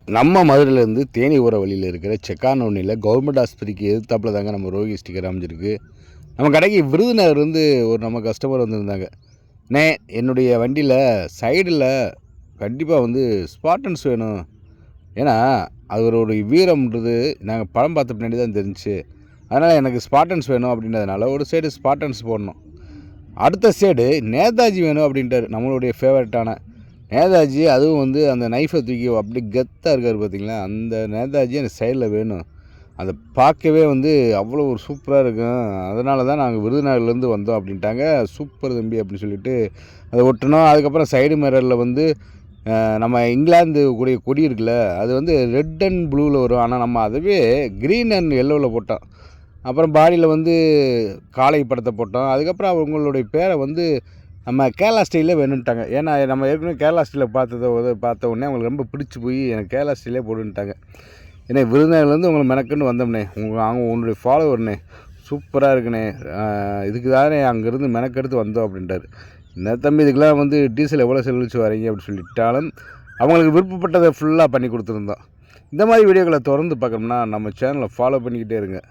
நம்ம மதுரையிலேருந்து தேனி ஊர வழியில் இருக்கிற செக்கானொன்னில் கவர்மெண்ட் ஆஸ்பத்திரிக்கு எதிர்த்தாப்பில் தாங்க நம்ம ரோகி ஸ்டிக்கர் அமைஞ்சிருக்கு. நம்ம கடைக்கு விருதுநகர்லேருந்து ஒரு நம்ம கஸ்டமர் வந்திருந்தாங்க. என்னுடைய வண்டியில் சைடில் கண்டிப்பாக வந்து ஸ்பாட்டன்ஸ் வேணும். ஏன்னா அவருடைய வீரம்ன்றது நாங்கள் படம் பார்த்த பின்னாடி தான் தெரிஞ்சிச்சு. அதனால் எனக்கு ஸ்பாட்டன்ஸ் வேணும் அப்படின்றதுனால ஒரு சைடு ஸ்பாட்டன்ஸ் போடணும், அடுத்த சைடு நேதாஜி வேணும் அப்படின்ட்டார். நம்மளுடைய ஃபேவரட்டான நேதாஜி, அதுவும் வந்து அந்த நைஃபை தூக்கி அப்படி கெத்தாக இருக்கார் பார்த்தீங்களா, அந்த நேதாஜி அந்த சைடில் வேணும். அதை பார்க்கவே வந்து அவ்வளோ ஒரு சூப்பராக இருக்கும். அதனால தான் நாங்கள் விருதுநகர்லேருந்து வந்தோம் அப்படின்ட்டாங்க. சூப்பர் தம்பி அப்படின்னு சொல்லிட்டு அதை ஒட்டணும். அதுக்கப்புறம் சைடு மிரரில் வந்து நம்ம இங்கிலாந்து கூடிய கொடி இருக்குல்ல, அது வந்து ரெட் அண்ட் ப்ளூவில் வரும். ஆனால் நம்ம அதுவே க்ரீன் அண்ட் எல்லோவில் போட்டோம். அப்புறம் பாடியில் வந்து காளை படத்தை போட்டோம். அதுக்கப்புறம் அவங்களுடைய பேரை வந்து நம்ம கேரளா ஸ்டைலே வேணுன்ட்டாங்க. ஏன்னா நம்ம ஏற்கனவே கேரளா ஸ்டைலில் பார்த்த உடனே அவங்களுக்கு ரொம்ப பிடிச்சி போய் எனக்கு கேரளா ஸ்டைலே போடுன்ட்டாங்க. ஏன்னா விருதுநகர்லேருந்து உங்களை மெனக்குன்னு வந்தோம்னே, உன்னுடைய ஃபாலோவர்னே சூப்பராக இருக்குண்ணே, இதுக்கு தானே அங்கேருந்து மெனக்கெடுத்து வந்தோம் அப்படின்ட்டார். என்ன தம்பி இதுக்கெலாம் வந்து டீசல் எவ்வளோ செலவழிச்சு வரீங்க அப்படின்னு சொல்லிட்டாலும் அவங்களுக்கு விருப்பப்பட்டதை ஃபுல்லாக பண்ணி கொடுத்துருந்தோம். இந்த மாதிரி வீடியோக்களை தொடர்ந்து பார்க்கணும்னா நம்ம சேனலை ஃபாலோ பண்ணிக்கிட்டே இருங்க.